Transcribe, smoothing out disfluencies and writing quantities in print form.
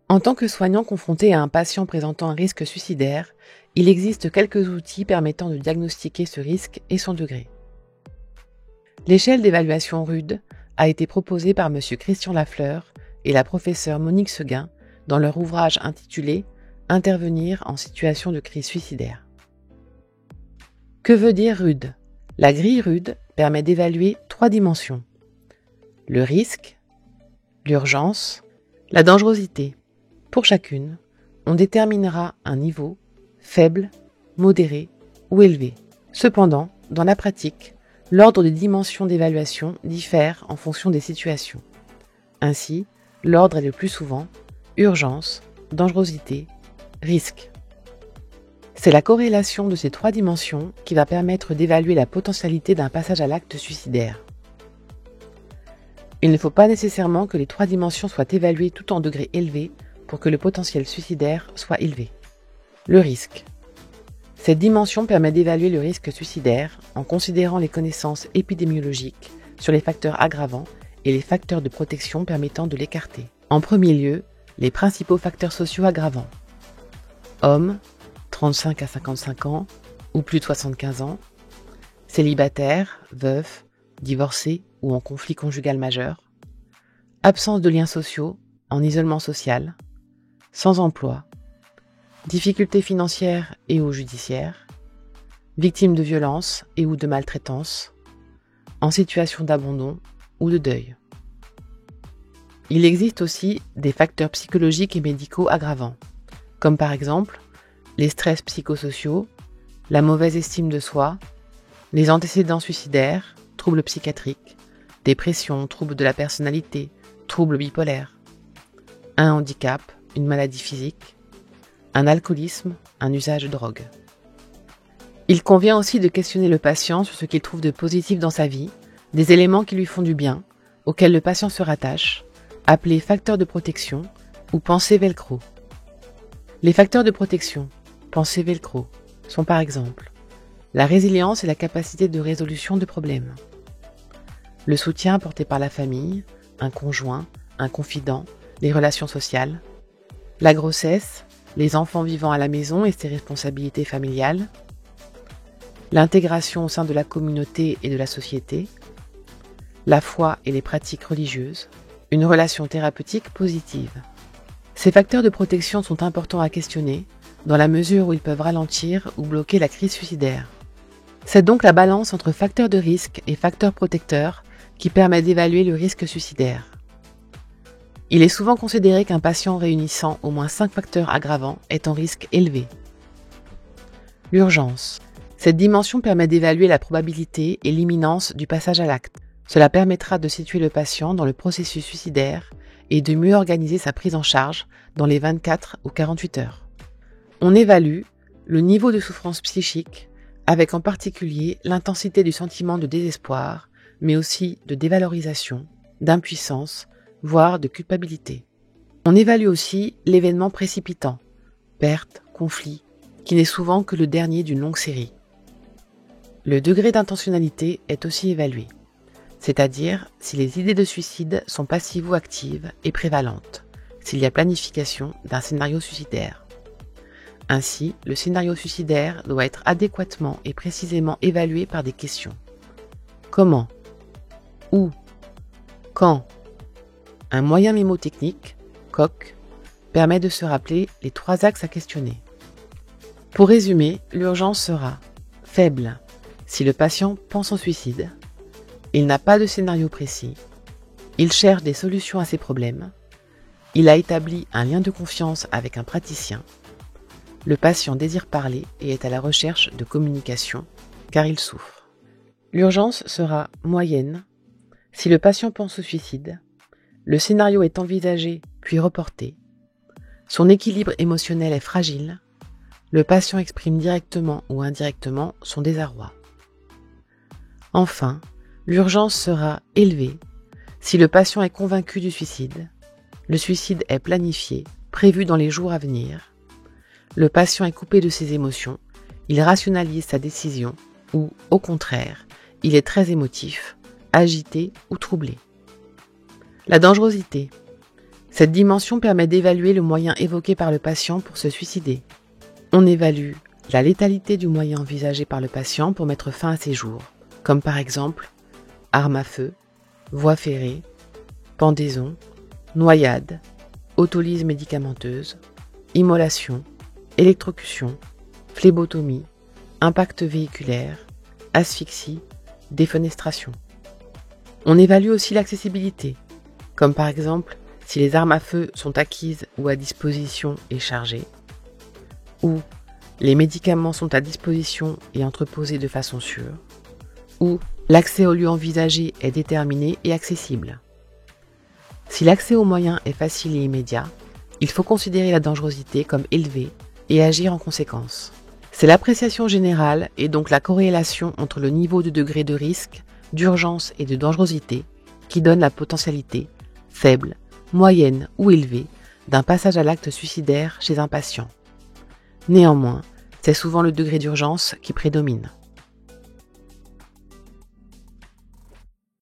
En tant que soignant confronté à un patient présentant un risque suicidaire, il existe quelques outils permettant de diagnostiquer ce risque et son degré. L'échelle d'évaluation RUD a été proposée par M. Christian Lafleur et la professeure Monique Seguin dans leur ouvrage intitulé « Intervenir en situation de crise suicidaire ». Que veut dire RUD ? La grille RUD permet d'évaluer 3 dimensions : le risque, l'urgence, la dangerosité. Pour chacune, on déterminera un niveau faible, modéré ou élevé. Cependant, dans la pratique, l'ordre des dimensions d'évaluation diffère en fonction des situations. Ainsi, l'ordre est le plus souvent urgence, dangerosité, risque. C'est la corrélation de ces 3 dimensions qui va permettre d'évaluer la potentialité d'un passage à l'acte suicidaire. Il ne faut pas nécessairement que les 3 dimensions soient évaluées tout en degré élevé pour que le potentiel suicidaire soit élevé. Le risque. Cette dimension permet d'évaluer le risque suicidaire en considérant les connaissances épidémiologiques sur les facteurs aggravants et les facteurs de protection permettant de l'écarter. En premier lieu, les principaux facteurs sociaux aggravants. Hommes, 35 à 55 ans ou plus de 75 ans, célibataires, veufs, divorcés ou en conflit conjugal majeur, absence de liens sociaux, en isolement social, sans emploi, difficultés financières et ou judiciaires, victimes de violences et ou de maltraitance, en situation d'abandon ou de deuil. Il existe aussi des facteurs psychologiques et médicaux aggravants, comme par exemple les stress psychosociaux, la mauvaise estime de soi, les antécédents suicidaires, troubles psychiatriques, dépression, troubles de la personnalité, troubles bipolaires, un handicap, une maladie physique, un alcoolisme, un usage de drogue. Il convient aussi de questionner le patient sur ce qu'il trouve de positif dans sa vie, des éléments qui lui font du bien, auxquels le patient se rattache, appelés facteurs de protection ou pensées velcro. Les facteurs de protection, pensées velcro, sont par exemple la résilience et la capacité de résolution de problèmes, le soutien apporté par la famille, un conjoint, un confident, les relations sociales, la grossesse, les enfants vivant à la maison et ses responsabilités familiales, l'intégration au sein de la communauté et de la société, la foi et les pratiques religieuses, une relation thérapeutique positive. Ces facteurs de protection sont importants à questionner dans la mesure où ils peuvent ralentir ou bloquer la crise suicidaire. C'est donc la balance entre facteurs de risque et facteurs protecteurs qui permet d'évaluer le risque suicidaire. Il est souvent considéré qu'un patient réunissant au moins 5 facteurs aggravants est en risque élevé. L'urgence. Cette dimension permet d'évaluer la probabilité et l'imminence du passage à l'acte. Cela permettra de situer le patient dans le processus suicidaire et de mieux organiser sa prise en charge dans les 24 ou 48 heures. On évalue le niveau de souffrance psychique, avec en particulier l'intensité du sentiment de désespoir, mais aussi de dévalorisation, d'impuissance, voire de culpabilité. On évalue aussi l'événement précipitant, perte, conflit, qui n'est souvent que le dernier d'une longue série. Le degré d'intentionnalité est aussi évalué, c'est-à-dire si les idées de suicide sont passives ou actives et prévalentes, s'il y a planification d'un scénario suicidaire. Ainsi, le scénario suicidaire doit être adéquatement et précisément évalué par des questions. Comment ? Où ? Quand ? Un moyen mémotechnique, COC, permet de se rappeler les 3 axes à questionner. Pour résumer, l'urgence sera faible si le patient pense au suicide, il n'a pas de scénario précis, il cherche des solutions à ses problèmes, il a établi un lien de confiance avec un praticien, le patient désire parler et est à la recherche de communication car il souffre. L'urgence sera moyenne si le patient pense au suicide, le scénario est envisagé puis reporté, son équilibre émotionnel est fragile, le patient exprime directement ou indirectement son désarroi. Enfin, l'urgence sera élevée si le patient est convaincu du suicide, le suicide est planifié, prévu dans les jours à venir. Le patient est coupé de ses émotions, il rationalise sa décision ou, au contraire, il est très émotif, agité ou troublé. La dangerosité. Cette dimension permet d'évaluer le moyen évoqué par le patient pour se suicider. On évalue la létalité du moyen envisagé par le patient pour mettre fin à ses jours, comme par exemple arme à feu, voie ferrée, pendaison, noyade, autolyse médicamenteuse, immolation, électrocution, phlébotomie, impact véhiculaire, asphyxie, défenestration. On évalue aussi l'accessibilité, comme par exemple si les armes à feu sont acquises ou à disposition et chargées, ou les médicaments sont à disposition et entreposés de façon sûre, ou l'accès au lieu envisagé est déterminé et accessible. Si l'accès aux moyens est facile et immédiat, il faut considérer la dangerosité comme élevée et agir en conséquence. C'est l'appréciation générale et donc la corrélation entre le niveau de degré de risque, d'urgence et de dangerosité qui donne la potentialité, faible, moyenne ou élevée, d'un passage à l'acte suicidaire chez un patient. Néanmoins, c'est souvent le degré d'urgence qui prédomine.